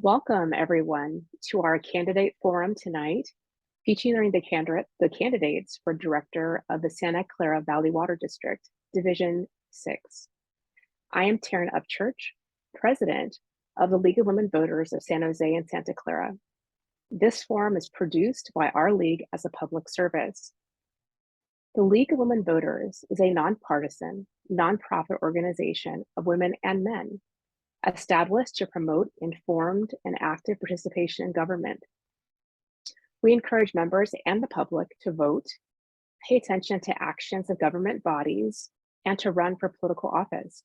Welcome, everyone, to our candidate forum tonight, featuring the candidates for Director of the Santa Clara Valley Water District, Division 6. I am Taryn Upchurch, President of the League of Women Voters of San Jose and Santa Clara. This forum is produced by our league as a public service. The League of Women Voters is a nonpartisan, nonprofit organization of women and men established to promote informed and active participation in government. We encourage members and the public to vote, pay attention to actions of government bodies, and to run for political office.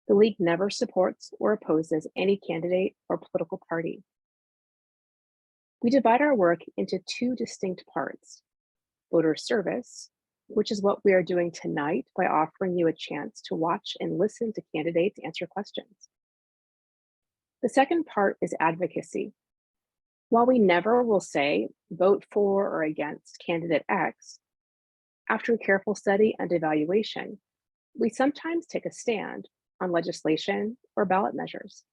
The League never supports or opposes any candidate or political party. We divide our work into two distinct parts: voter service, which is what we are doing tonight by offering you a chance to watch and listen to candidates answer questions. The second part is advocacy. While we never will say vote for or against candidate X, after careful study and evaluation, we sometimes take a stand on legislation or ballot measures.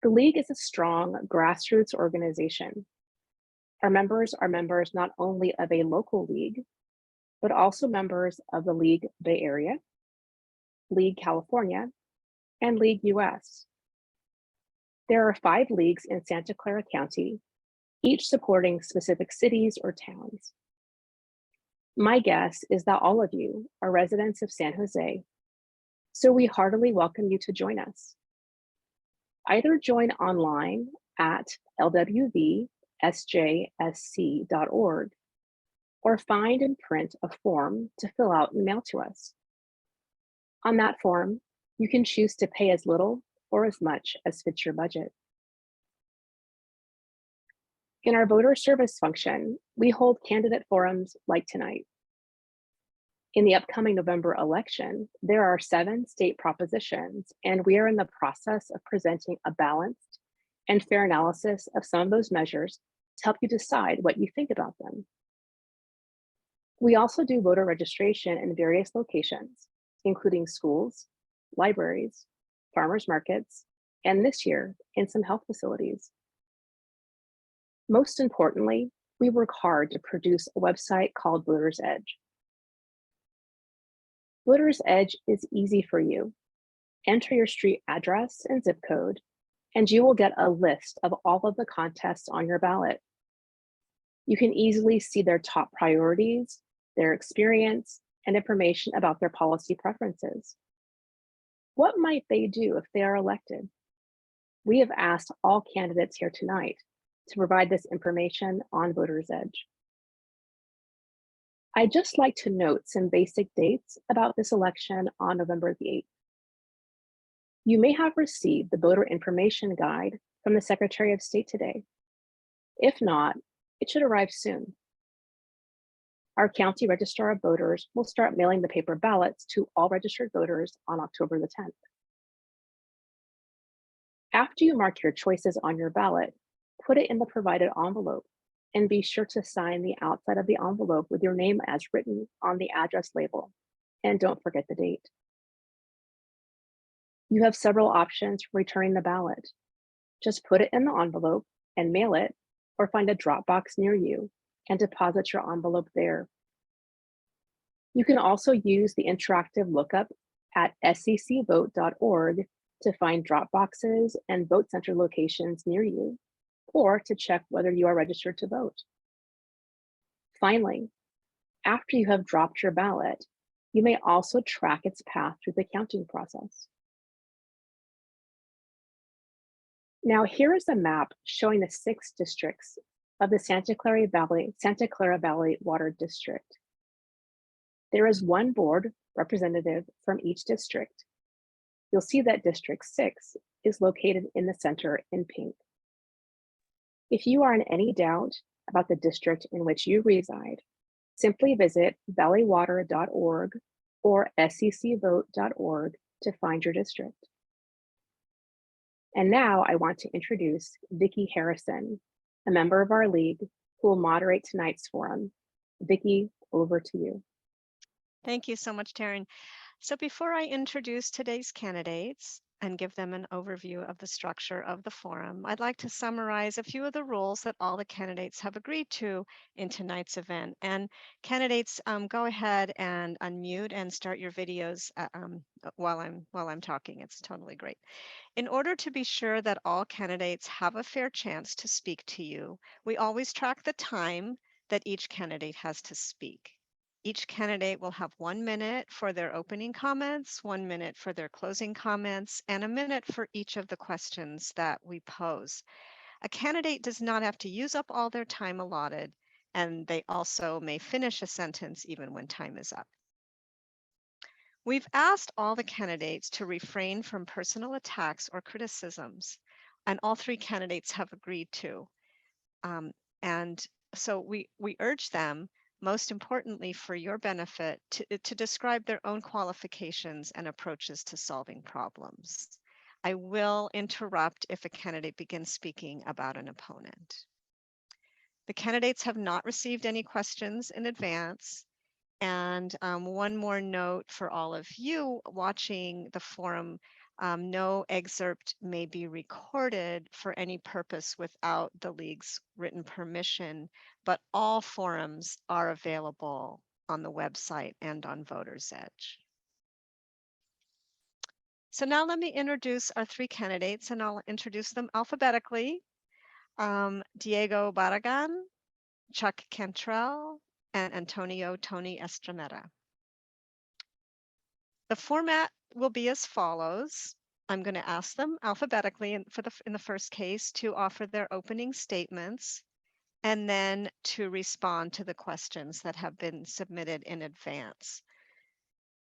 The League is a strong grassroots organization. Our members are members not only of a local league, but also members of the League Bay Area, League California, and League US. There are 5 leagues in Santa Clara County, each supporting specific cities or towns. My guess is that all of you are residents of San Jose, so we heartily welcome you to join us. Either join online at LWVSJSC.org or find and print a form to fill out and mail to us. On that form, you can choose to pay as little or as much as fits your budget. In our voter service function, we hold candidate forums like tonight. In the upcoming November election, there are 7 state propositions, and we are in the process of presenting a balanced and fair analysis of some of those measures to help you decide what you think about them. We also do voter registration in various locations, including schools, libraries, farmers markets, and this year in some health facilities. Most importantly, we work hard to produce a website called Voter's Edge. Voter's Edge is easy for you. Enter your street address and zip code, and you will get a list of all of the contests on your ballot. You can easily see their top priorities, their experience, and information about their policy preferences. What might they do if they are elected? We have asked all candidates here tonight to provide this information on Voter's Edge. I'd just like to note some basic dates about this election on November the 8th. You may have received the voter information guide from the Secretary of State today. If not, it should arrive soon. Our County Registrar of Voters will start mailing the paper ballots to all registered voters on October the 10th. After you mark your choices on your ballot, put it in the provided envelope and be sure to sign the outside of the envelope with your name as written on the address label, and don't forget the date. You have several options for returning the ballot. Just put it in the envelope and mail it, or find a drop box near you and deposit your envelope there. You can also use the interactive lookup at sccvote.org to find drop boxes and vote center locations near you, or to check whether you are registered to vote. Finally, after you have dropped your ballot, you may also track its path through the counting process. Now, here is a map showing the 6 districts of the Santa Clara Valley Water District. There is 1 board representative from each district. You'll see that District 6 is located in the center in pink. If you are in any doubt about the district in which you reside, simply visit valleywater.org or sccvote.org to find your district. And now I want to introduce Vicki Harrison, a member of our league who will moderate tonight's forum. Vicki, over to you. Thank you so much, Taryn. So before I introduce today's candidates, and give them an overview of the structure of the forum, I'd like to summarize a few of the rules that all the candidates have agreed to in tonight's event. And candidates, go ahead and unmute and start your videos while I'm talking. It's totally great. In order to be sure that all candidates have a fair chance to speak to you, we always track the time that each candidate has to speak. Each candidate will have 1 minute for their opening comments, 1 minute for their closing comments, and a minute for each of the questions that we pose. A candidate does not have to use up all their time allotted, and they also may finish a sentence even when time is up. We've asked all the candidates to refrain from personal attacks or criticisms, and all 3 candidates have agreed to. And so we urge them, most importantly for your benefit, to describe their own qualifications and approaches to solving problems. I will interrupt if a candidate begins speaking about an opponent. The candidates have not received any questions in advance. And one more note for all of you watching the forum, no excerpt may be recorded for any purpose without the League's written permission, but all forums are available on the website and on Voters Edge. So now let me introduce our 3 candidates, and I'll introduce them alphabetically. Diego Barragan, Chuck Cantrell, and Antonio Tony Estremera. The format will be as follows. I'm going to ask them alphabetically in the first case to offer their opening statements and then to respond to the questions that have been submitted in advance.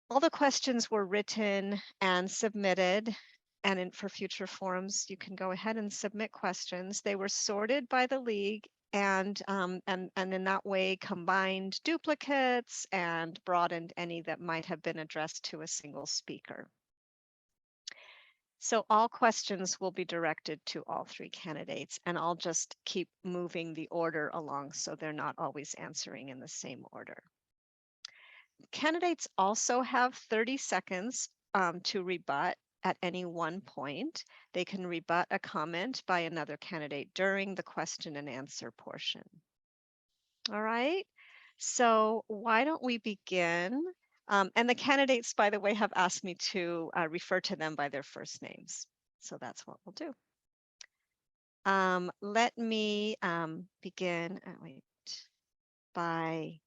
All the questions were written and submitted, and for future forums, you can go ahead and submit questions. They were sorted by the League and in that way combined duplicates and broadened any that might have been addressed to a single speaker. So all questions will be directed to all 3 candidates, and I'll just keep moving the order along so they're not always answering in the same order. Candidates also have 30 seconds to rebut at any one point. They can rebut a comment by another candidate during the question and answer portion. All right, so why don't we begin? And the candidates, by the way, have asked me to refer to them by their first names. So that's what we'll do. Let me begin, by,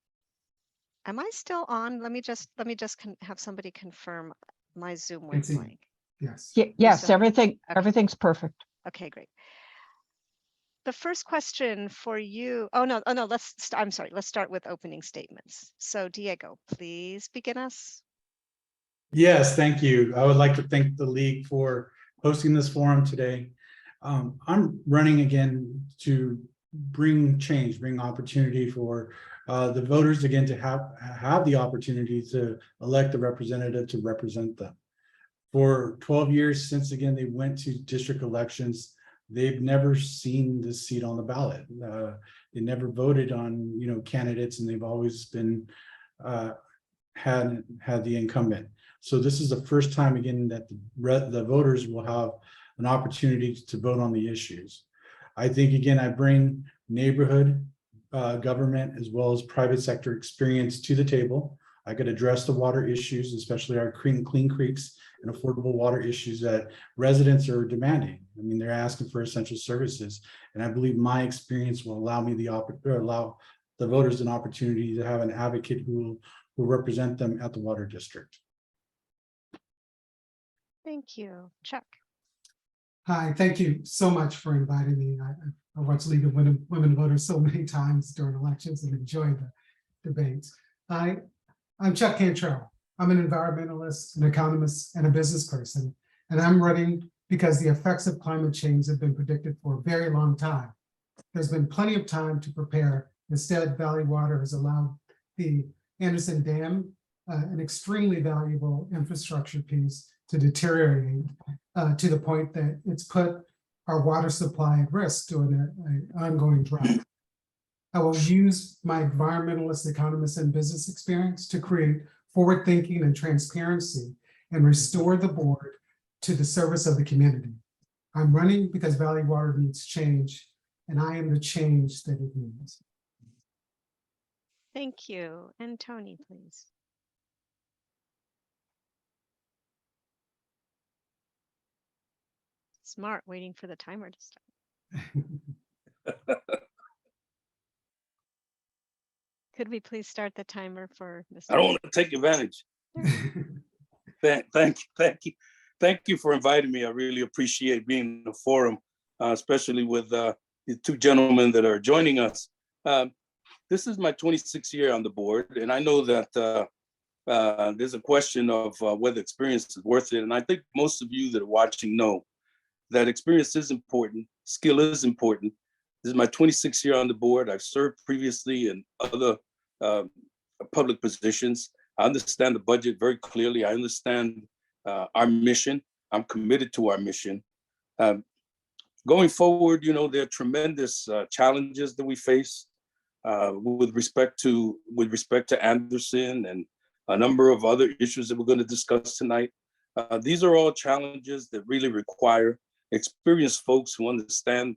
am I still on? Let me just have somebody confirm my Zoom went blank. Yes. Yes, Okay. everything's perfect. Okay, great. The first question for you, I'm sorry, let's start with opening statements. So Diego, please begin us. Yes, thank you. I would like to thank the League for hosting this forum today. I'm running again to bring change, bring opportunity for the voters again to have the opportunity to elect a representative to represent them. For 12 years since again they went to district elections, they've never seen this seat on the ballot. They never voted on candidates, and they've always been had the incumbent. So this is the first time again that the voters will have an opportunity to vote on the issues. I think again I bring neighborhood government as well as private sector experience to the table. I could address the water issues, especially our clean creeks and affordable water issues that residents are demanding. I mean, they're asking for essential services, and I believe my experience will allow me allow the voters an opportunity to have an advocate who will represent them at the water district. Thank you, Chuck. Hi, thank you so much for inviting me. I watched League of Women Voters so many times during elections and enjoyed the debates. I'm Chuck Cantrell. I'm an environmentalist, an economist, and a business person, and I'm running because the effects of climate change have been predicted for a very long time. There's been plenty of time to prepare. Instead, Valley Water has allowed the Anderson Dam, an extremely valuable infrastructure piece, to deteriorate to the point that it's put our water supply at risk during an ongoing drought. I will use my environmentalist, economist, and business experience to create forward thinking and transparency and restore the board to the service of the community. I'm running because Valley Water needs change, and I am the change that it needs. Thank you. And Tony, please. Smart, waiting for the timer to start. Could we please start the timer for Mr. I don't want to take advantage. Thank you for inviting me. I really appreciate being in the forum, especially with the two gentlemen that are joining us. This is my 26th year on the board, and I know that there's a question of whether experience is worth it. And I think most of you that are watching know that experience is important, skill is important. This is my 26th year on the board. I've served previously in other public positions. I understand the budget very clearly. I understand our mission. I'm committed to our mission. Going forward, you know, there are tremendous challenges that we face with respect to Anderson and a number of other issues that we're going to discuss tonight. These are all challenges that really require experienced folks who understand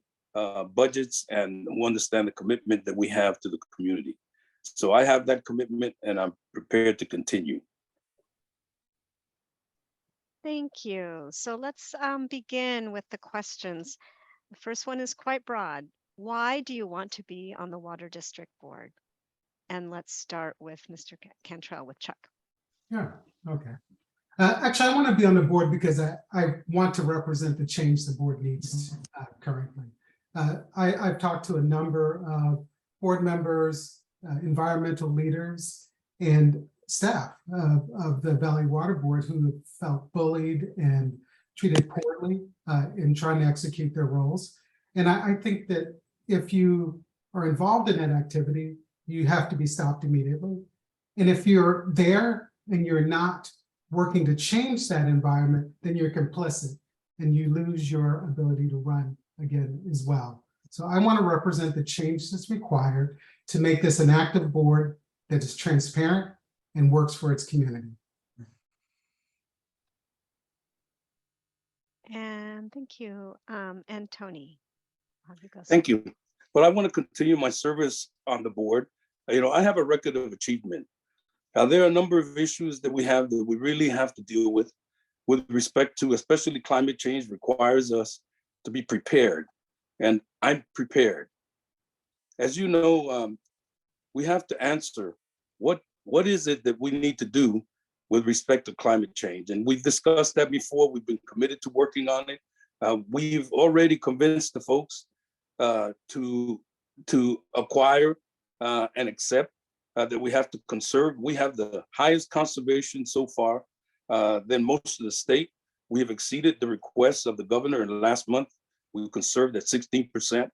budgets and who understand the commitment that we have to the community. So I have that commitment and I'm prepared to continue. Thank you. So let's begin with the questions. The first one is quite broad. Why do you want to be on the Water District Board? And let's start with Mr. Cantrell with Chuck. Yeah, okay. Actually, I want to be on the board because I want to represent the change the board needs currently. I've talked to a number of board members, environmental leaders, and staff of the Valley Water Board who have felt bullied and treated poorly in trying to execute their roles. And I think that if you are involved in that activity, you have to be stopped immediately. And if you're there and you're not working to change that environment, then you're complicit and you lose your ability to run again as well. So I want to represent the change that's required to make this an active board that is transparent and works for its community. And thank you. And Tony. Thank you. Well, I want to continue my service on the board. You know, I have a record of achievement. Now, there are a number of issues that we have that we really have to deal with respect to, especially climate change requires us to be prepared. And I'm prepared. As you know, we have to answer what is it that we need to do with respect to climate change. And we've discussed that before. We've been committed to working on it. We've already convinced the folks to acquire and accept that we have to conserve. We have the highest conservation so far than most of the state. We have exceeded the requests of the governor in the last month. We conserved at 16%.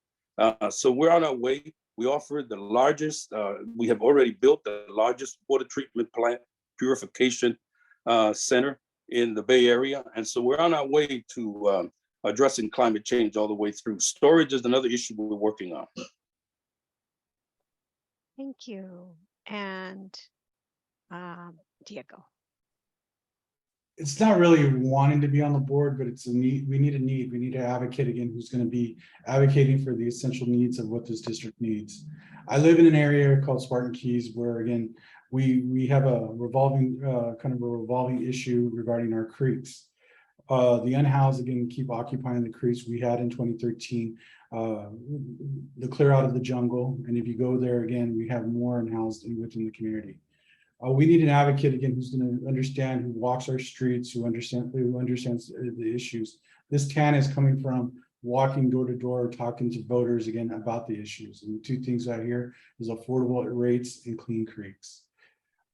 So we're on our way. We offer the largest, we have already built the largest water treatment plant purification center in the Bay Area. And so we're on our way to addressing climate change all the way through. Storage is another issue we're working on. Thank you. And Diego. It's not really wanting to be on the board, but it's a need. We need an advocate again who's going to be advocating for the essential needs of what this district needs. I live in an area called Spartan Keys where again we have a revolving revolving issue regarding our creeks. The unhoused again keep occupying the creeks. We had in 2013 the clear out of the jungle, and if you go there again, we have more unhoused within the community. We need an advocate again who's going to understand, who walks our streets, who understands the issues. This TAN is coming from walking door to door, talking to voters again about the issues. And the two things out here is affordable rates and clean creeks.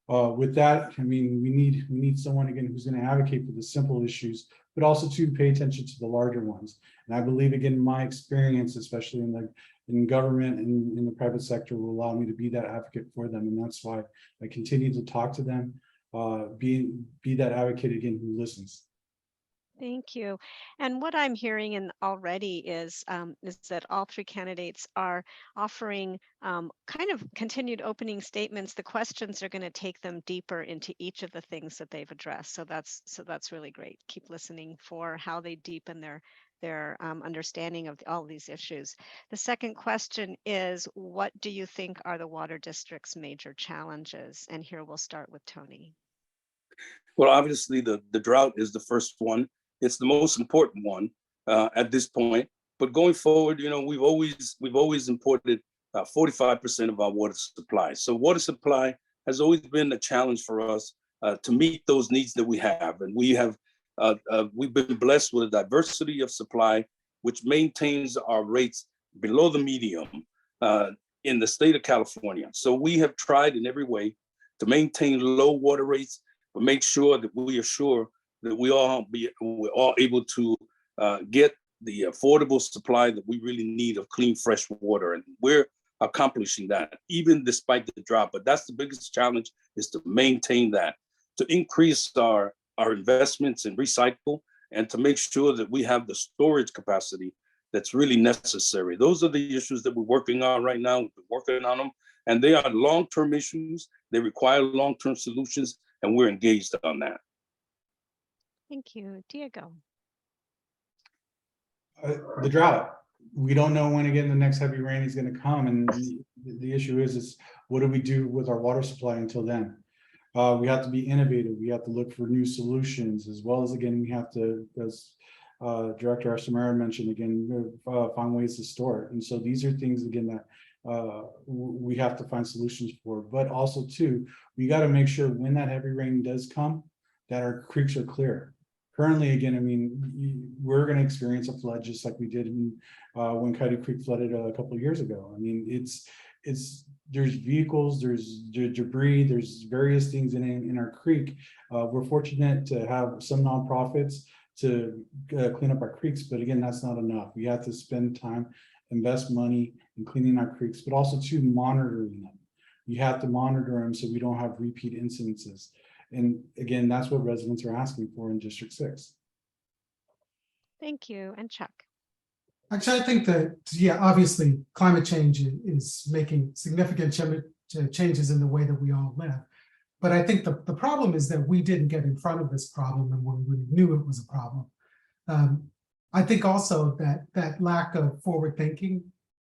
With that, I mean, we need someone again who's going to advocate for the simple issues, but also to pay attention to the larger ones. And I believe again, my experience, especially in government and in the private sector, will allow me to be that advocate for them. And that's why I continue to talk to them, be that advocate again who listens. Thank you. And what I'm hearing in already is that all three candidates are offering kind of continued opening statements. The questions are going to take them deeper into each of the things that they've addressed. So that's really great. Keep listening for how they deepen their understanding of all these issues. The second question is, what do you think are the water district's major challenges? And here we'll start with Tony. Well, obviously the drought is the first one. It's the most important one at this point. But going forward, we've always imported 45% of our water supply. So water supply has always been a challenge for us to meet those needs that we have, and we've been blessed with a diversity of supply, which maintains our rates below the medium in the state of California. So we have tried in every way to maintain low water rates, but make sure that we are sure that we're all able to get the affordable supply that we really need of clean, fresh water. And we're accomplishing that, even despite the drought. But that's the biggest challenge, is to maintain that, to increase our investments in recycle, and to make sure that we have the storage capacity that's really necessary. Those are the issues that we're working on right now. We've been working on them, and they are long-term issues. They require long-term solutions, and we're engaged on that. Thank you. Diego. The drought. We don't know when again the next heavy rain is going to come, and the issue is what do we do with our water supply until then? We have to be innovative. We have to look for new solutions, as well as, again, we have to, as Director Estremera mentioned, again, find ways to store it. And so these are things, again, that we have to find solutions for. But also, too, we got to make sure when that heavy rain does come, that our creeks are clear. Currently, again, I mean, we're going to experience a flood just like we did when Coyote Creek flooded a couple of years ago. I mean, there's vehicles, there's debris, there's various things in our creek. We're fortunate to have some nonprofits to clean up our creeks, but again, that's not enough. We have to spend time, invest money in cleaning our creeks, but also to monitoring them. You have to monitor them so we don't have repeat incidences. And again, that's what residents are asking for in District 6. Thank you. And Chuck. Actually, I think that, yeah, obviously climate change is making significant changes in the way that we all live. But I think the problem is that we didn't get in front of this problem and when we knew it was a problem. I think also that lack of forward thinking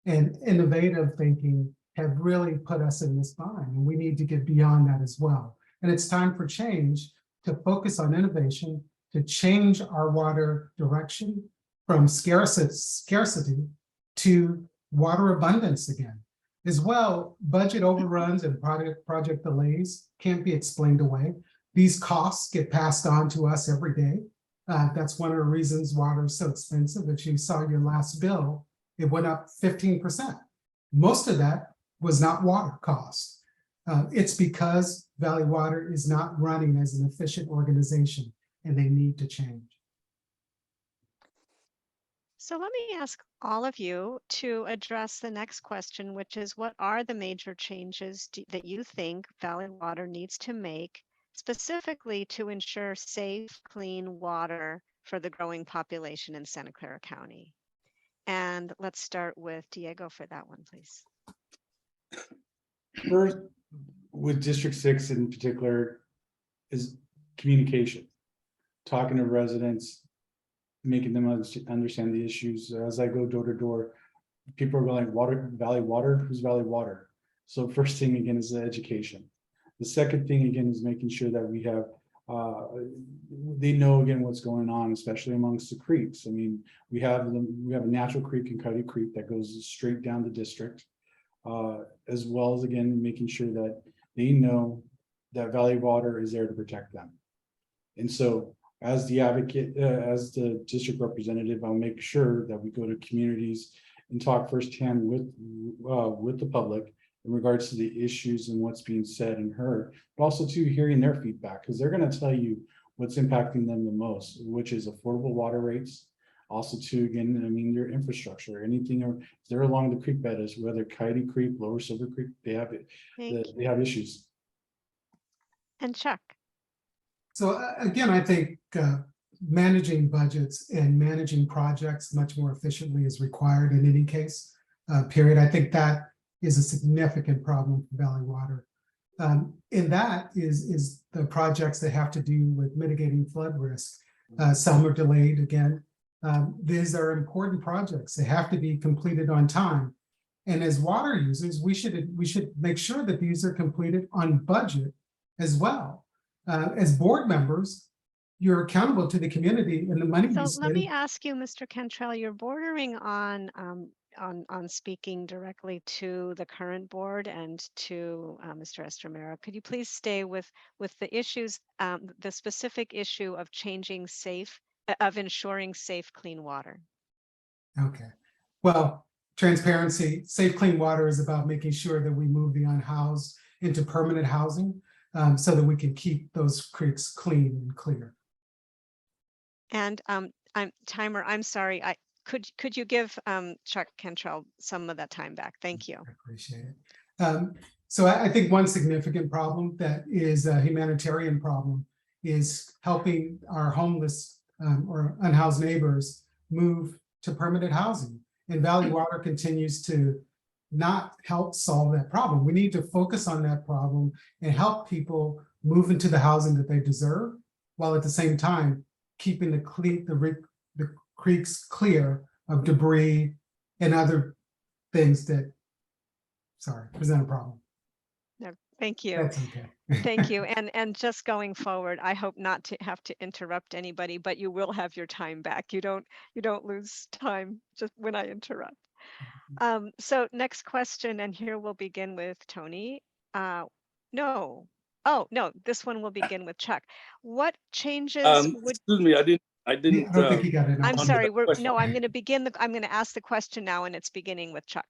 and innovative thinking have really put us in this bind, and we need to get beyond that as well. And it's time for change, to focus on innovation, to change our water direction from scarcity to water abundance again. As well, budget overruns and project delays can't be explained away. These costs get passed on to us every day. That's one of the reasons water is so expensive. If you saw your last bill, it went up 15%. Most of that was not water cost. It's because Valley Water is not running as an efficient organization, and they need to change. So let me ask all of you to address the next question, which is, what are the major changes that you think Valley Water needs to make specifically to ensure safe, clean water for the growing population in Santa Clara County? And let's start with Diego for that one, please. First, with District 6 in particular, is communication. Talking to residents, making them understand the issues. As I go door to door, people are going, Valley Water, who's Valley Water? So first thing again is the education. The second thing again is making sure that we have, they know again what's going on, especially amongst the creeks. I mean, we have a natural creek in Coyote Creek that goes straight down the district, as well as again making sure that they know that Valley Water is there to protect them. And so, as the advocate, as the district representative, I'll make sure that we go to communities and talk firsthand with the public in regards to the issues and what's being said and heard, but also to hearing their feedback, because they're going to tell you what's impacting them the most, which is affordable water rates. Also, to again, I mean, their infrastructure, anything they're along the creek bed, is whether Coyote Creek, Lower Silver Creek, they have it. They have issues. And Chuck. So again, I think managing budgets and managing projects much more efficiently is required in any case, period. I think that is a significant problem for Valley Water. And that is the projects that have to do with mitigating flood risk. Some are delayed again. These are important projects. They have to be completed on time. And as water users, we should make sure that these are completed on budget as well. As board members, you're accountable to the community and the money you So let me spend. ask you, Mr. Cantrell, you're bordering on speaking directly to the current board and to Mr. Estremera. Could you please stay with the issues, the specific issue of ensuring safe, clean water? Okay. Well, transparency, safe, clean water is about making sure that we move the unhoused into permanent housing, so that we can keep those creeks clean and clear. And I'm sorry. Could you give Chuck Cantrell some of that time back? Thank you. I appreciate it. So I think one significant problem that is a humanitarian problem is helping our homeless or unhoused neighbors move to permanent housing. And Valley Water continues to not help solve that problem. We need to focus on that problem and help people move into the housing that they deserve, while at the same time keeping the creeks clear of debris and other things that, present a problem. No, thank you. That's okay. Thank you. And just going forward, I hope not to have to interrupt anybody, but you will have your time back. You don't lose time just when I interrupt. So next question, and here we'll begin with Tony. No. Oh, no, this one will begin with Chuck. What changes would, Excuse me, I didn't. I don't think he got it. I'm on sorry, the question. I'm going to ask the question now, and it's beginning with Chuck.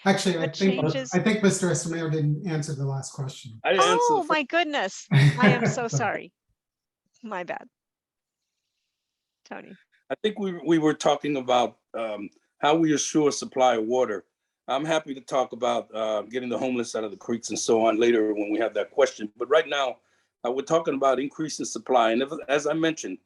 Actually, I What think changes- Mr. Estremera didn't answer the last question. I didn't answer the Oh first- my goodness. I am so sorry. My bad. Tony. I think we were talking about how we assure supply of water. I'm happy to talk about getting the homeless out of the creeks and so on later when we have that question. But right now, we're talking about increasing supply. And as I mentioned,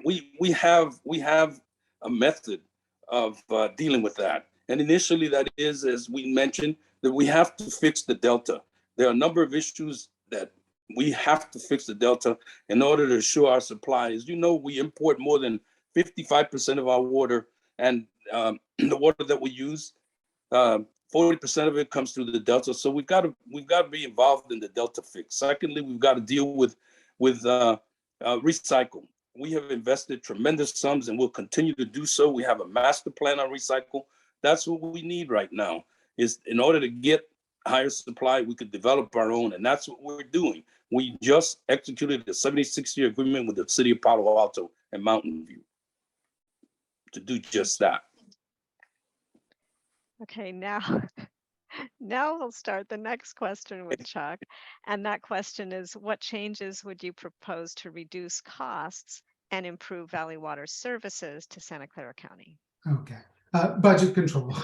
we have a method of dealing with that. And initially, that is, as we mentioned, that we have to fix the delta. There are a number of issues that we have to fix the delta in order to assure our supply. As you know, we import more than 55% of our water, and the water that we use, 40% of it comes through the delta. So we've got to be involved in the delta fix. Secondly, we've got to deal with recycle. We have invested tremendous sums and will continue to do so. We have a master plan on recycle. That's what we need right now. Is in order to get higher supply, we could develop our own, and that's what we're doing. We just executed a 76-year agreement with the city of Palo Alto and Mountain View to do just that. Okay, now we'll start the next question with Chuck. And that question is, what changes would you propose to reduce costs and improve Valley Water services to Santa Clara County? Okay, budget control.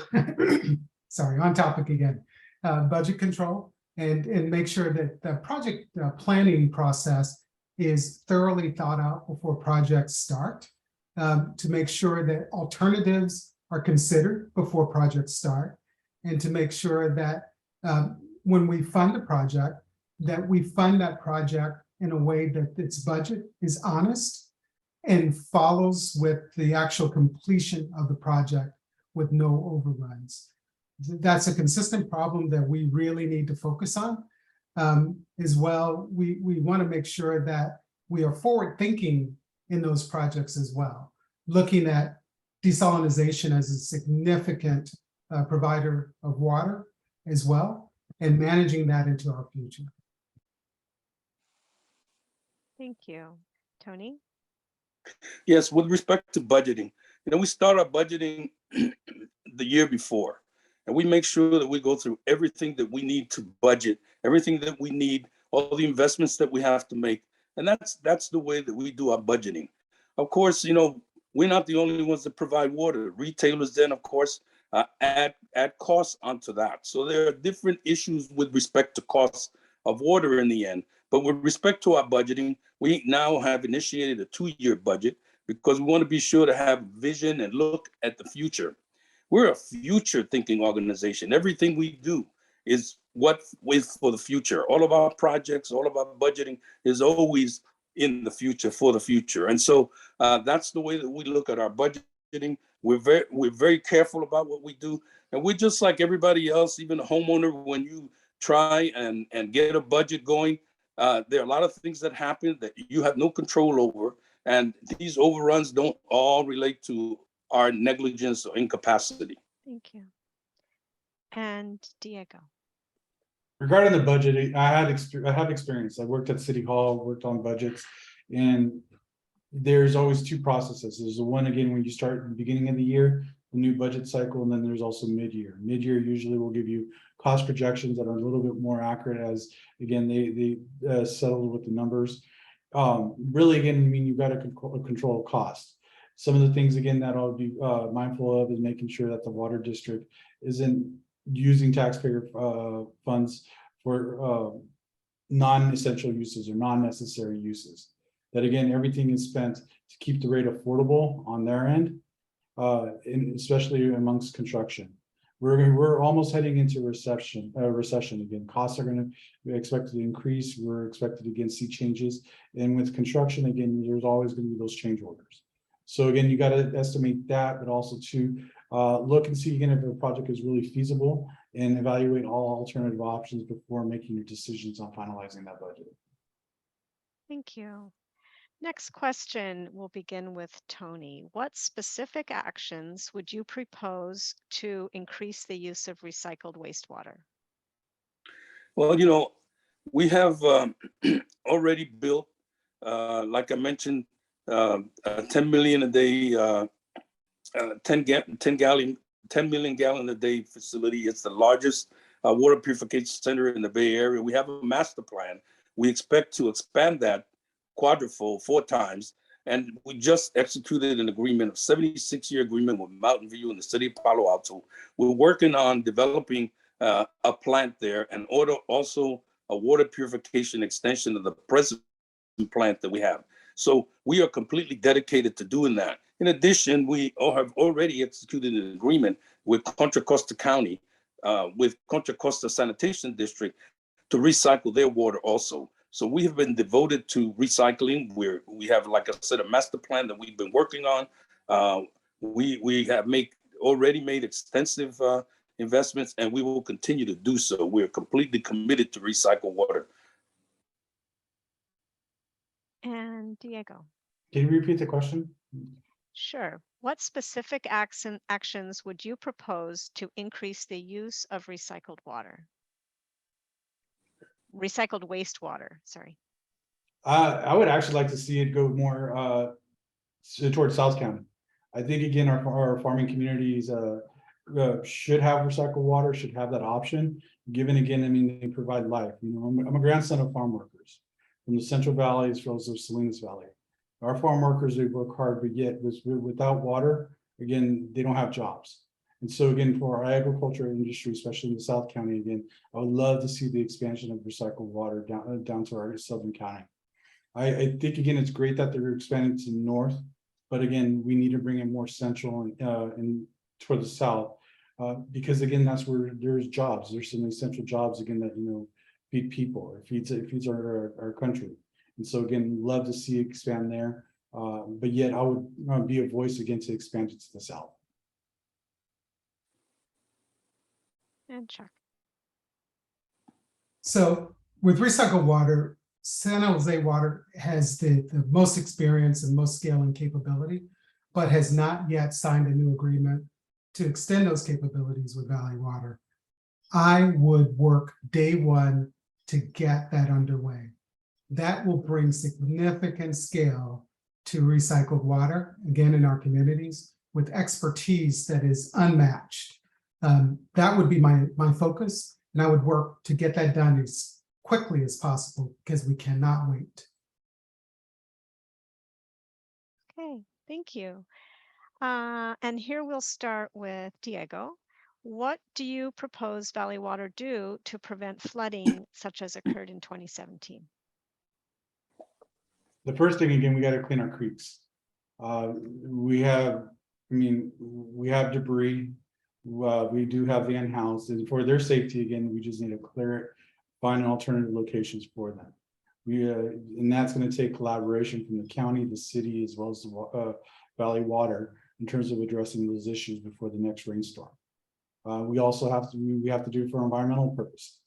Sorry, on topic again. Budget control and make sure that the project planning process is thoroughly thought out before projects start, to make sure that alternatives are considered before projects start, and to make sure that when we fund a project, that we fund that project in a way that its budget is honest and follows with the actual completion of the project with no overruns. That's a consistent problem that we really need to focus on. As well, we want to make sure that we are forward thinking in those projects as well, looking at desalination as a significant provider of water as well, and managing that into our future. Thank you. Tony? Yes, with respect to budgeting, we start our budgeting the year before, and we make sure that we go through everything that we need to budget, everything that we need, all the investments that we have to make. And that's the way that we do our budgeting. Of course, we're not the only ones that provide water. Retailers then, of course, add costs onto that. So there are different issues with respect to costs of water in the end. But with respect to our budgeting, we now have initiated a 2-year budget because we want to be sure to have vision and look at the future. We're a future thinking organization. Everything we do is what is for the future. All of our projects, all of our budgeting is always in the future, for the future. And so that's the way that we look at our budgeting. We're very careful about what we do. And we're just like everybody else, even a homeowner, when you try and get a budget going, there are a lot of things that happen that you have no control over. And these overruns don't all relate to our negligence or incapacity. Thank you. And Diego. Regarding the budget, I have experience. I worked at City Hall, worked on budgets, and there's always two processes. There's the one, again, when you start at the beginning of the year, the new budget cycle, and then there's also mid-year. Mid-year usually will give you cost projections that are a little bit more accurate as, again, they settle with the numbers. Really, again, I mean, you've got to control cost. Some of the things, again, that I'll be mindful of is making sure that the water district isn't using taxpayer funds for non-essential uses or non-necessary uses. That, again, everything is spent to keep the rate affordable on their end, and especially amongst construction. We're almost heading into recession again. Costs are going to be expected to increase. We're expected to again see changes, and with construction, again, there's always going to be those change orders. So again, you got to estimate that, but also to look and see again if the project is really feasible and evaluate all alternative options before making your decisions on finalizing that budget. Thank you. Next question will begin with Tony. What specific actions would you propose to increase the use of recycled wastewater? Well, you know, we have already built, like I mentioned, 10 million a day, 10 million gallon a day facility. It's the largest water purification center in the Bay Area. We have a master plan. We expect to expand that quadrufold 4 times. And we just executed an agreement, a 76-year agreement with Mountain View and the city of Palo Alto. We're working on developing a plant there and also a water purification extension of the present plant that we have. So we are completely dedicated to doing that. In addition, we have already executed an agreement with Contra Costa County, with Contra Costa Sanitation District, to recycle their water also. So we have been devoted to recycling. We have, like I said, a master plan that we've been working on. We have already made extensive investments, and we will continue to do so. We're completely committed to recycle water. And Diego. Can you repeat the question? Sure. What specific actions would you propose to increase the use of recycled water? Recycled wastewater, sorry. I would actually like to see it go more towards South County. I think, again, our farming communities should have recycled water, should have that option, given, again, I mean, they provide life. You know, I'm a grandson of farm workers from the Central Valley as well as the Salinas Valley. Our farm workers, they work hard, but yet without water, again, they don't have jobs. And so again, for our agriculture industry, especially in the South County, again, I would love to see the expansion of recycled water down to our Southern County. I think, again, it's great that they're expanding to the north, but again, we need to bring in more central and toward the south, because again, that's where there's jobs. There's some essential jobs, again, that, you know, feed people, it feeds our country. And so again, love to see it expand there, but yet I would be a voice again to expand it to the south. And Chuck. So with recycled water, San Jose Water has the most experience and most scale and capability, but has not yet signed a new agreement to extend those capabilities with Valley Water. I would work day one to get that underway. That will bring significant scale to recycled water, again, in our communities, with expertise that is unmatched. That would be my focus, and I would work to get that done as quickly as possible because we cannot wait. Okay, thank you. And here we'll start with Diego. What do you propose Valley Water do to prevent flooding such as occurred in 2017? The first thing, again, we got to clean our creeks. We have, we have debris. We do have the in-house, and for their safety, again, we just need to clear it, find alternative locations for them. And that's going to take collaboration from the county, the city, as well as the Valley Water in terms of addressing those issues before the next rainstorm. We also have to do it for environmental purposes.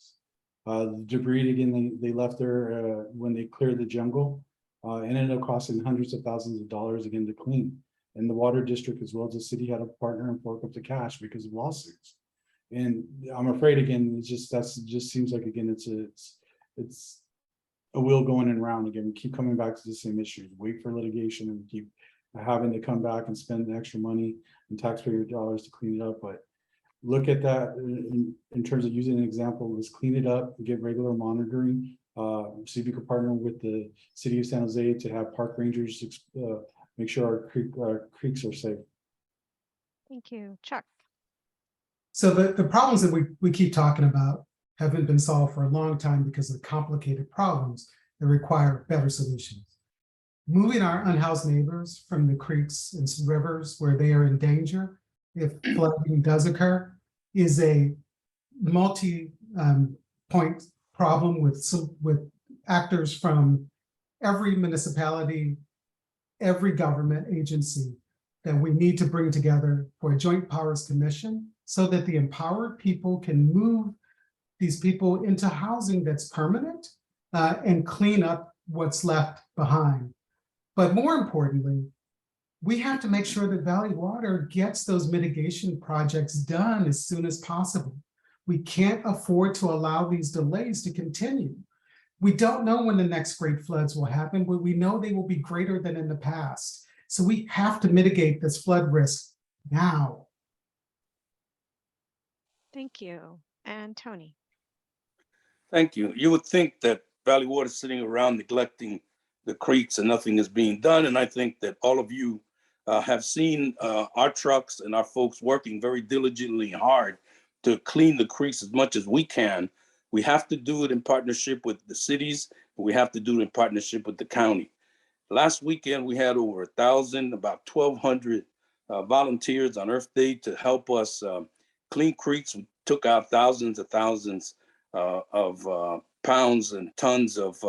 The debris, again, they left there when they cleared the jungle, and ended up costing hundreds of thousands of dollars again to clean. And the water district, as well as the city, had a partner and fork up the cash because of lawsuits. And I'm afraid, again, just seems like, again, it's a wheel going in round again. We keep coming back to the same issues, wait for litigation, and keep having to come back and spend extra money and taxpayer dollars to clean it up. But look at that in terms of using an example, let's clean it up, get regular monitoring. See if you could partner with the city of San Jose to have park rangers make sure our creeks are safe. Thank you. Chuck. So the problems that we keep talking about haven't been solved for a long time because of complicated problems that require better solutions. Moving our unhoused neighbors from the creeks and rivers where they are in danger if flooding does occur is a multi-point problem with actors from every municipality, every government agency that we need to bring together for a joint powers commission so that the empowered people can move these people into housing that's permanent and clean up what's left behind. But more importantly, we have to make sure that Valley Water gets those mitigation projects done as soon as possible. We can't afford to allow these delays to continue. We don't know when the next great floods will happen, but we know they will be greater than in the past. So we have to mitigate this flood risk now. Thank you. And Tony. Thank you. You would think that Valley Water is sitting around neglecting the creeks and nothing is being done. And I think that all of you have seen our trucks and our folks working very diligently and hard to clean the creeks as much as we can. We have to do it in partnership with the cities. We have to do it in partnership with the county. Last weekend, we had over 1,000, about 1,200 volunteers on Earth Day to help us clean creeks. We took out thousands of pounds and tons of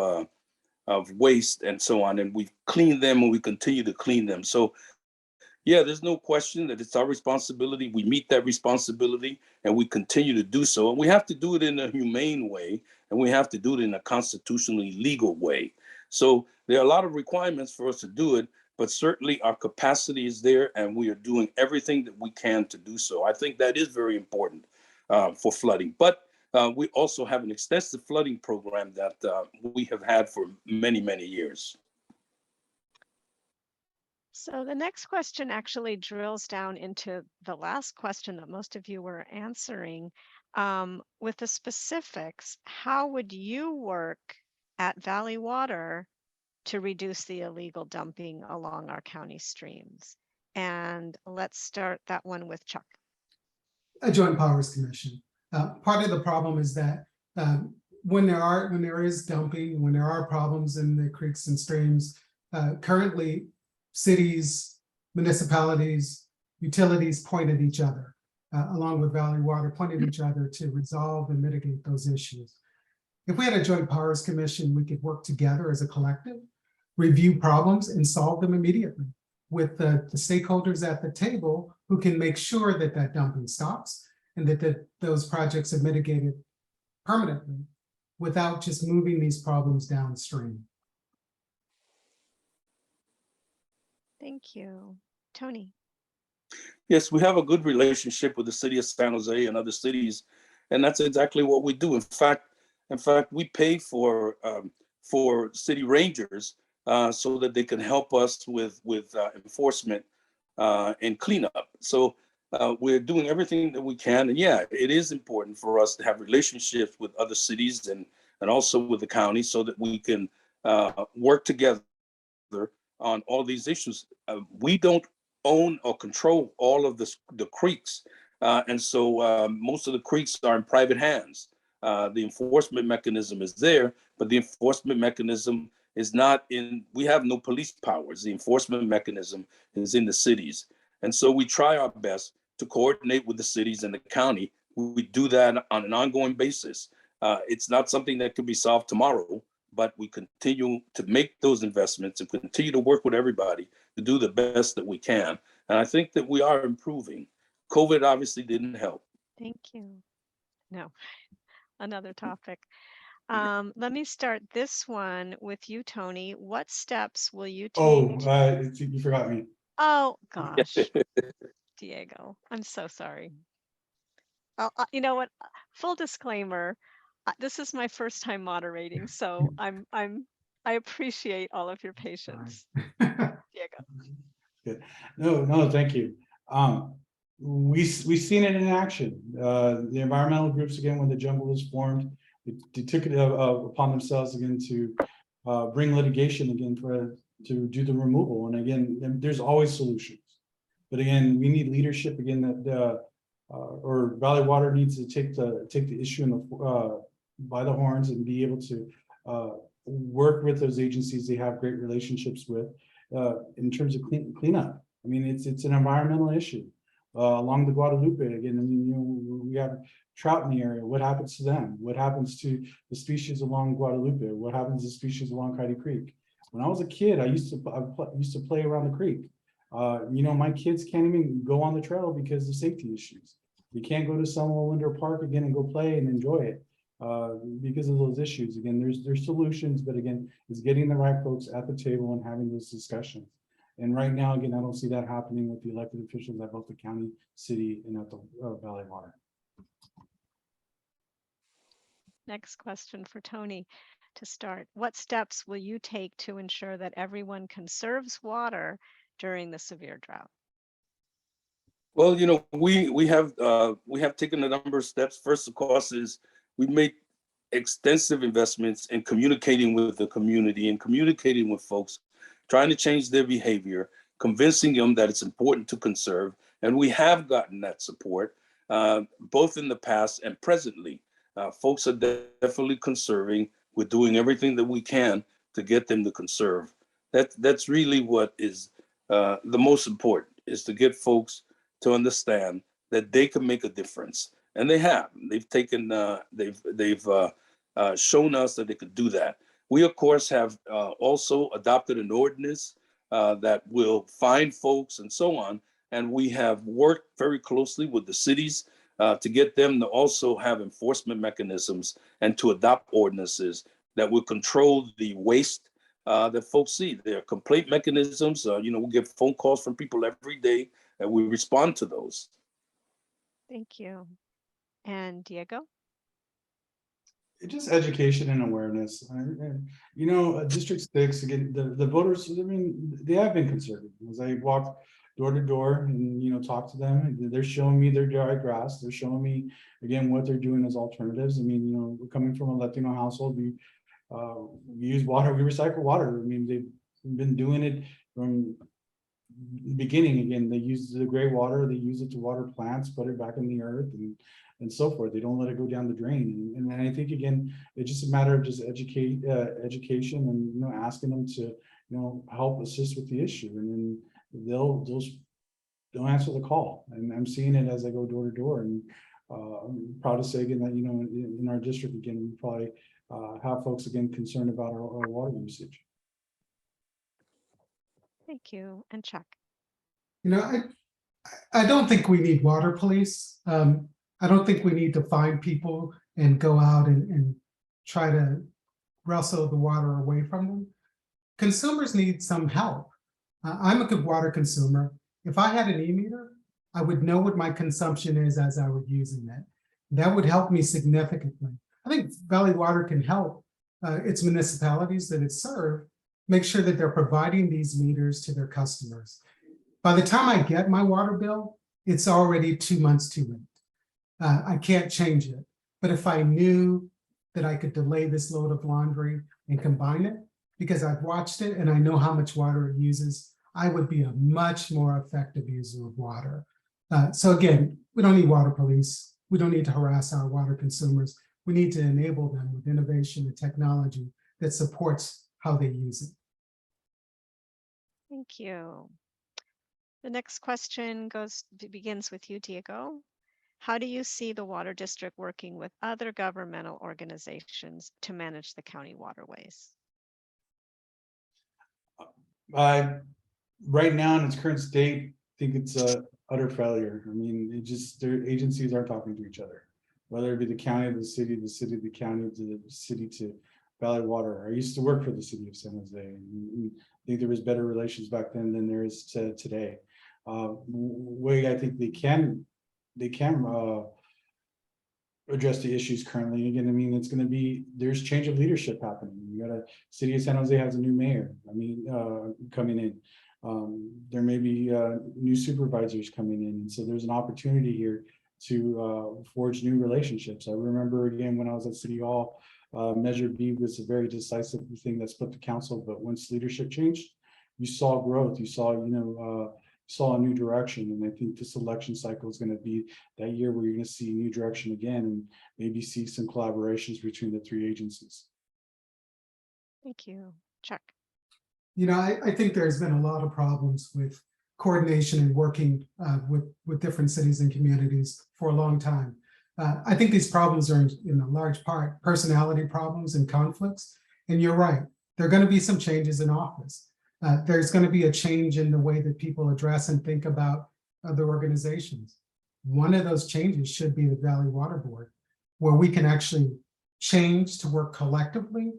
waste and so on. And we cleaned them and we continue to clean them. So yeah, there's no question that it's our responsibility. We meet that responsibility and we continue to do so. And we have to do it in a humane way, and we have to do it in a constitutionally legal way. So there are a lot of requirements for us to do it, but certainly our capacity is there and we are doing everything that we can to do so. I think that is very important for flooding. But we also have an extensive flooding program that we have had for many, many years. So the next question actually drills down into the last question that most of you were answering with the specifics. How would you work at Valley Water to reduce the illegal dumping along our county streams? And let's start that one with Chuck. A joint powers commission. Part of the problem is that when there is dumping, when there are problems in the creeks and streams, currently cities, municipalities, utilities point at each other, along with Valley Water, point at each other to resolve and mitigate those issues. If we had a joint powers commission, we could work together as a collective, review problems and solve them immediately with the stakeholders at the table who can make sure that that dumping stops and that those projects are mitigated permanently without just moving these problems downstream. Thank you. Tony. Yes, we have a good relationship with the city of San Jose and other cities, and that's exactly what we do. In fact, we pay for city rangers so that they can help us with enforcement and cleanup. So we're doing everything that we can, and yeah, it is important for us to have relationships with other cities and also with the county so that we can work together on all these issues. We don't own or control all of the creeks. And so most of the creeks are in private hands. The enforcement mechanism is there, but the enforcement mechanism is not in, we have no police powers. The enforcement mechanism is in the cities. And so we try our best to coordinate with the cities and the county. We do that on an ongoing basis. It's not something that can be solved tomorrow, but we continue to make those investments and continue to work with everybody to do the best that we can. And I think that we are improving. COVID obviously didn't help. Thank you. No, another topic. Let me start this one with you, Tony. What steps will you take? Oh, you forgot me. Oh, gosh. Diego, I'm so sorry. You know what? Full disclaimer, this is my first time moderating, so I appreciate all of your patience. Diego. Good. No, thank you. We've seen it in action. The environmental groups, again, when the jungle was formed, they took it upon themselves again to bring litigation again to do the removal. And again, there's always solutions. But again, we need leadership again that or Valley Water needs to take the issue by the horns and be able to work with those agencies they have great relationships with in terms of cleanup. I mean, it's an environmental issue along the Guadalupe. Again, I mean, you know, we have trout in the area. What happens to them? What happens to the species along Guadalupe? What happens to species along Coyote Creek? When I was a kid, I used to play around the creek. You know, my kids can't even go on the trail because of safety issues. You can't go to Summerall Indoor Park again and go play and enjoy it because of those issues. Again, there's solutions, but again, it's getting the right folks at the table and having those discussions. And right now, again, I don't see that happening with the elected officials at both the county, city, and at the Valley Water. Next question for Tony to start. What steps will you take to ensure that everyone conserves water during the severe drought? Well, you know, we have taken a number of steps. First, of course, is we made extensive investments in communicating with the community and communicating with folks, trying to change their behavior, convincing them that it's important to conserve. And we have gotten that support, both in the past and presently. Folks are definitely conserving. We're doing everything that we can to get them to conserve. That's really what is the most important, is to get folks to understand that they can make a difference. And they have. They've taken, they've shown us that they could do that. We, of course, have also adopted an ordinance that will fine folks and so on. And we have worked very closely with the cities to get them to also have enforcement mechanisms and to adopt ordinances that will control the waste that folks see. There are complaint mechanisms. You know, we get phone calls from people every day and we respond to those. Thank you. And Diego? Just education and awareness. You know, District 6, again, the voters, I mean, they have been conservative. As I walk door to door and, you know, talk to them, they're showing me their dry grass. They're showing me, again, what they're doing as alternatives. I mean, you know, we're coming from a Latino household. We use water, we recycle water. I mean, they've been doing it from the beginning. Again, they use the gray water, they use it to water plants, put it back in the earth and so forth. They don't let it go down the drain. And I think, again, it's just a matter of just education and, you know, asking them to, you know, help assist with the issue. And then they'll answer the call. And I'm seeing it as I go door to door. And I'm proud to say again that, you know, in our district, again, we probably have folks again concerned about our water usage. Thank you. And Chuck? You know, I don't think we need water police. I don't think we need to find people and go out and try to wrestle the water away from them. Consumers need some help. I'm a good water consumer. If I had an e-meter, I would know what my consumption is as I was using it. That would help me significantly. I think Valley Water can help its municipalities that it serves make sure that they're providing these meters to their customers. By the time I get my water bill, it's already 2 months too late. I can't change it. But if I knew that I could delay this load of laundry and combine it, because I've watched it and I know how much water it uses, I would be a much more effective user of water. So again, we don't need water police. We don't need to harass our water consumers. We need to enable them with innovation and technology that supports how they use it. Thank you. The next question begins with you, Diego. How do you see the water district working with other governmental organizations to manage the county waterways? Right now in its current state, I think it's a utter failure. I mean, their agencies aren't talking to each other, whether it be the county to the city to the county to the city to Valley Water. I used to work for the city of San Jose. And I think there was better relations back then than there is today. Way I think they can address the issues currently. Again, I mean, there's change of leadership happening. You got city of San Jose has a new mayor. I mean, coming in. There may be new supervisors coming in, and so there's an opportunity here to forge new relationships. I remember again when I was at City Hall, Measure B was a very decisive thing that split the council. But once leadership changed, you saw growth. You saw saw a new direction, and I think this election cycle is going to be that year where you're going to see new direction again, and maybe see some collaborations between the three agencies. Thank you. Chuck. I think there's been a lot of problems with coordination and working with different cities and communities for a long time. I think these problems are in a large part personality problems and conflicts. And you're right, there are going to be some changes in office. There's going to be a change in the way that people address and think about other organizations. One of those changes should be the Valley Water Board, where we can actually change to work collectively,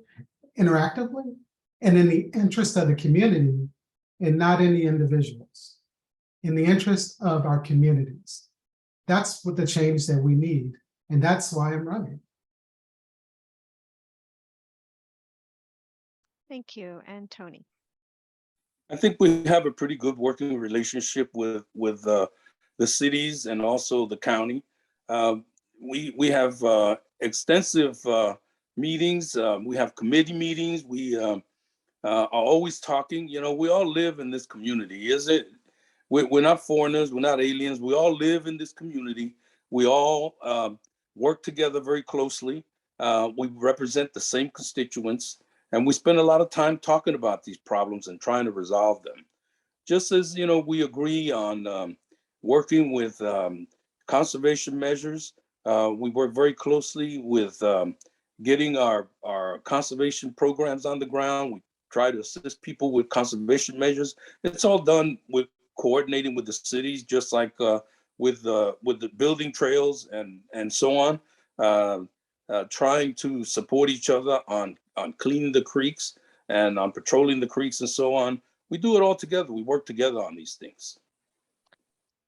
interactively, and in the interest of the community, and not any individuals, in the interest of our communities. That's what the change that we need, and that's why I'm running. Thank you. And Tony. I think we have a pretty good working relationship with the cities and also the county. We have extensive meetings. We have committee meetings. We are always talking. We all live in this community. We're not foreigners. We're not aliens. We all live in this community. We all work together very closely. We represent the same constituents. And we spend a lot of time talking about these problems and trying to resolve them. Just as, we agree on working with conservation measures, we work very closely with getting our conservation programs on the ground. We try to assist people with conservation measures. It's all done with coordinating with the cities, just like with the building trails and so on. Trying to support each other on cleaning the creeks and on patrolling the creeks and so on. We do it all together. We work together on these things.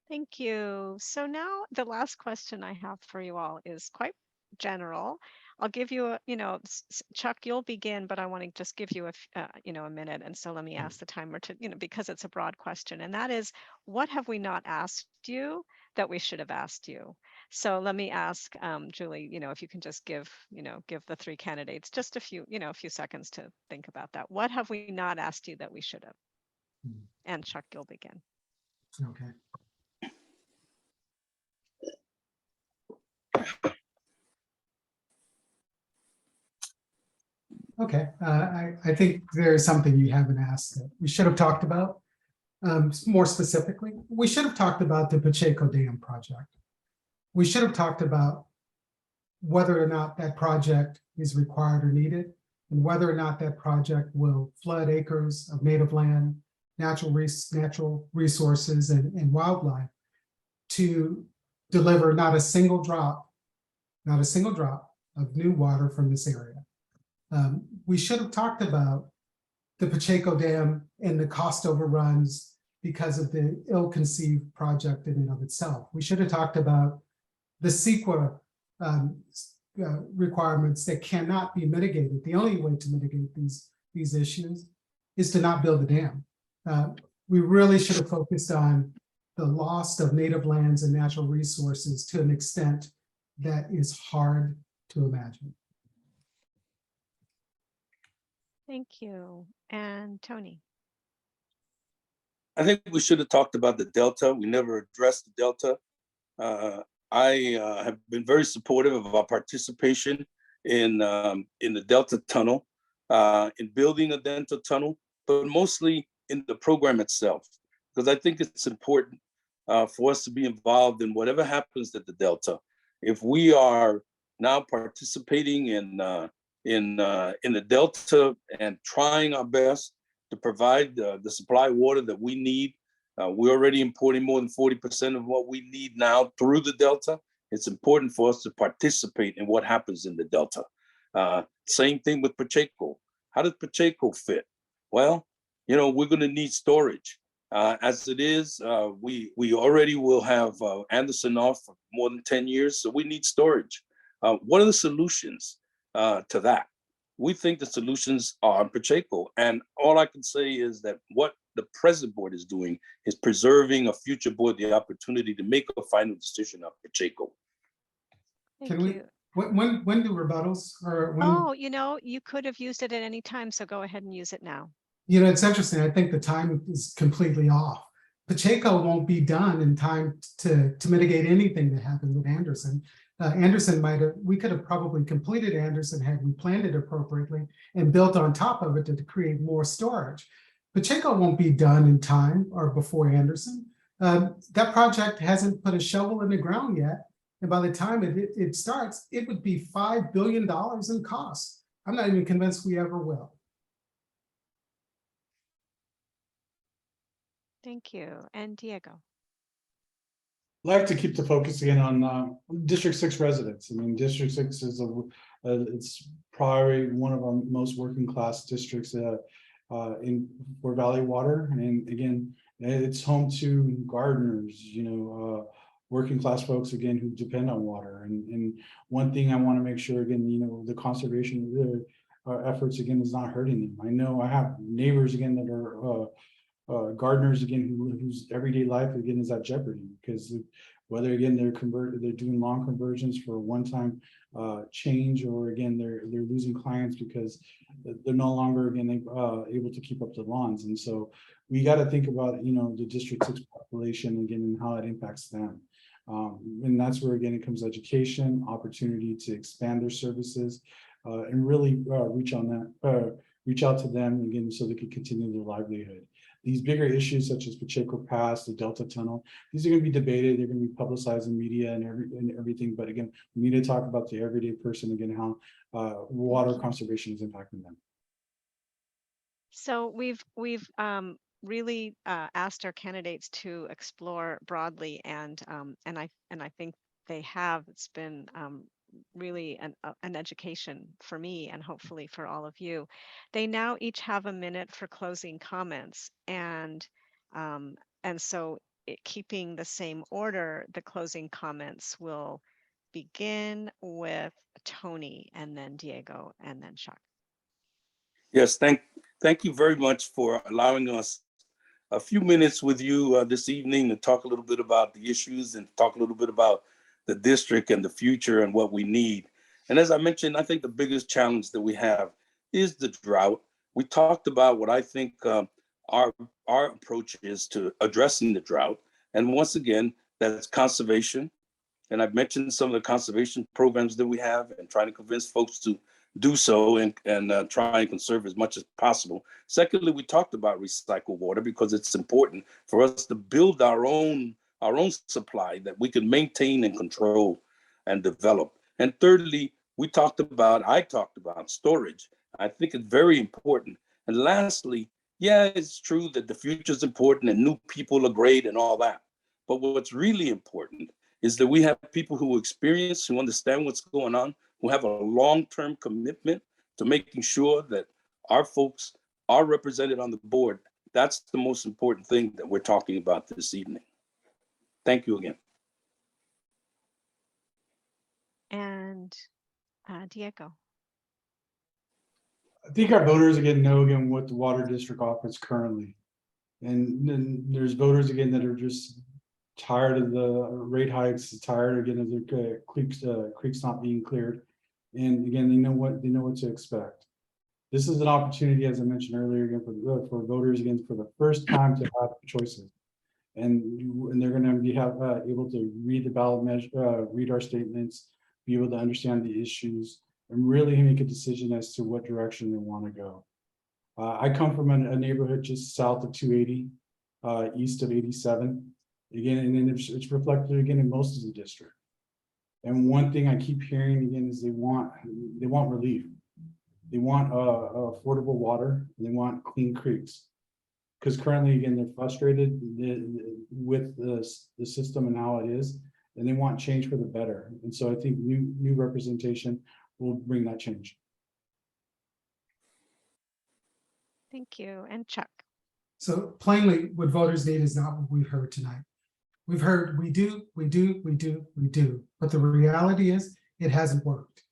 Thank you. So now the last question I have for you all is quite general. I'll give you Chuck, you'll begin, but I want to just give you a minute. And so let me ask the timer to, because it's a broad question, and that is, what have we not asked you that we should have asked you? So let me ask Julie, if you can just give the three candidates just a few seconds to think about that. What have we not asked you that we should have? And Chuck, you'll begin. Okay. Okay, I think there's something you haven't asked that we should have talked about. More specifically, we should have talked about the Pacheco Dam project. We should have talked about whether or not that project is required or needed, and whether or not that project will flood acres of native land, natural resources, and wildlife to deliver not a single drop of new water from this area. We should have talked about the Pacheco Dam and the cost overruns because of the ill-conceived project in and of itself. We should have talked about the CEQA requirements that cannot be mitigated. The only way to mitigate these issues is to not build the dam. We really should have focused on the loss of native lands and natural resources to an extent that is hard to imagine. Thank you. And Tony. I think we should have talked about the Delta. We never addressed the Delta. I have been very supportive of our participation in the Delta Tunnel. in building a dental tunnel, but mostly in the program itself, because I think it's important for us to be involved in whatever happens at the Delta. If we are now participating in the Delta and trying our best to provide the supply water that we need, we're already importing more than 40% of what we need now through the Delta. It's important for us to participate in what happens in the Delta. Same thing with Pacheco. How does Pacheco fit? Well, you know, we're going to need storage. As it is, we already will have Anderson off for more than 10 years, so we need storage. What are the solutions to that? We think the solutions are Pacheco, and all I can say is that what the present board is doing is preserving a future board the opportunity to make a final decision on Pacheco. Thank Can we, you. when do rebuttals or when? Oh, you know, you could have used it at any time, so go ahead and use it now. You know, it's interesting. I think the time is completely off. Pacheco won't be done in time to mitigate anything that happened with Anderson. Anderson we could have probably completed Anderson had we planned it appropriately and built on top of it to create more storage. Pacheco won't be done in time or before Anderson. That project hasn't put a shovel in the ground yet. And by the time it starts, it would be $5 billion in costs. I'm not even convinced we ever will. Thank you. And Diego. Like to keep the focus again on District 6 residents. I mean, District 6 is it's probably one of our most working class districts for Valley Water, and again, it's home to gardeners, you know, working class folks again who depend on water. And one thing I want to make sure again, you know, the conservation efforts again is not hurting them. I know I have neighbors again that are gardeners again whose everyday life again is at jeopardy, because whether again they're doing long conversions for a one-time change, or again they're losing clients because they're no longer again able to keep up the lawns. And so we got to think about, you know, the District 6 population again and how it impacts them. And that's where again it comes education, opportunity to expand their services, and really reach out to them again so they could continue their livelihood. These bigger issues such as Pacheco Pass, the Delta Tunnel, these are going to be debated. They're going to be publicized in media and everything. But again, we need to talk about the everyday person again, how water conservation is impacting them. So we've really asked our candidates to explore broadly, and I think they have. It's been really an education for me and hopefully for all of you. They now each have a minute for closing comments, and so keeping the same order, the closing comments will begin with Tony, and then Diego, and then Chuck. Yes, thank you very much for allowing us a few minutes with you this evening to talk a little bit about the issues and talk a little bit about the district and the future and what we need. And as I mentioned, I think the biggest challenge that we have is the drought. We talked about what I think our approach is to addressing the drought. And once again, that's conservation. And I've mentioned some of the conservation programs that we have and trying to convince folks to do so and try and conserve as much as possible. Secondly, we talked about recycled water because it's important for us to build our own supply that we can maintain and control and develop. And thirdly, I talked about storage. I think it's very important. And lastly, yeah, it's true that the future is important and new people are great and all that. But what's really important is that we have people who experience, who understand what's going on, who have a long-term commitment to making sure that our folks are represented on the board. That's the most important thing that we're talking about this evening. Thank you again. And Diego. I think our voters again know again what the water district offers currently. And then there's voters again that are just tired of the rate hikes, tired again of the creeks not being cleared. And again, they know what to expect. This is an opportunity, as I mentioned earlier, again for voters again for the first time to have choices, and they're going to be able to read the ballot measure, read our statements, be able to understand the issues, and really make a decision as to what direction they want to go. I come from a neighborhood just south of 280, east of 87. Again, and then it's reflected again in most of the district. And one thing I keep hearing again is they want relief. They want affordable water, and they want clean creeks. Because currently, again, they're frustrated with the system and how it is, and they want change for the better. And so I think new representation will bring that change. Thank you. And Chuck. So plainly, what voters need is not what we've heard tonight. We've heard we do, but the reality is it hasn't worked.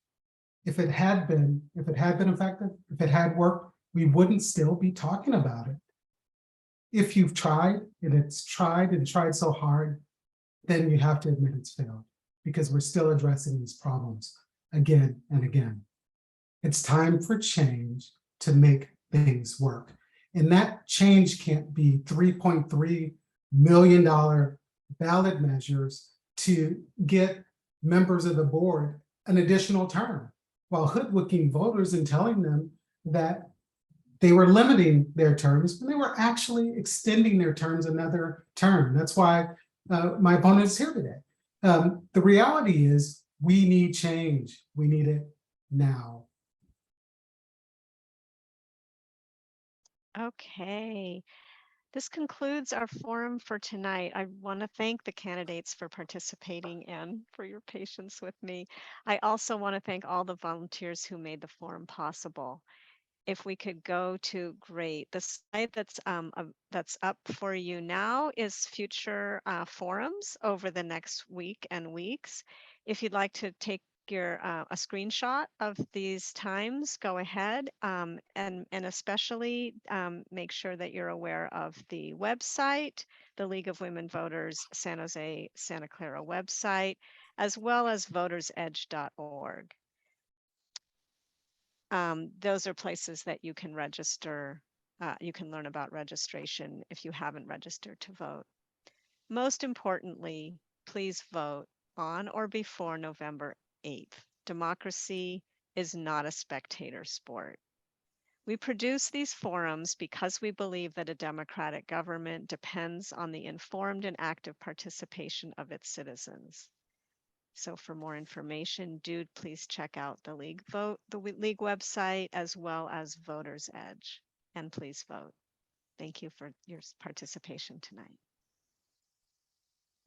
If it had been effective, if it had worked, we wouldn't still be talking about it. If you've tried and it's tried so hard, then you have to admit it's failed, because we're still addressing these problems again and again. It's time for change to make things work. And that change can't be $3.3 million ballot measures to get members of the board an additional term, while hoodwinking voters and telling them that they were limiting their terms when they were actually extending their terms another term. That's why my opponent is here today. The reality is we need change. We need it now. Okay. This concludes our forum for tonight. I want to thank the candidates for participating and for your patience with me. I also want to thank all the volunteers who made the forum possible. If we could go to great, the slide that's up for you now is future forums over the next week and weeks. If you'd like to take your a screenshot of these times, go ahead, and especially make sure that you're aware of the website, the League of Women Voters San Jose Santa Clara website, as well as votersedge.org. Those are places that you can register. You can learn about registration if you haven't registered to vote. Most importantly, please vote on or before November 8th. Democracy is not a spectator sport. We produce these forums because we believe that a democratic government depends on the informed and active participation of its citizens. So for more information, please check out the League website, as well as Voters Edge, and please vote. Thank you for your participation tonight.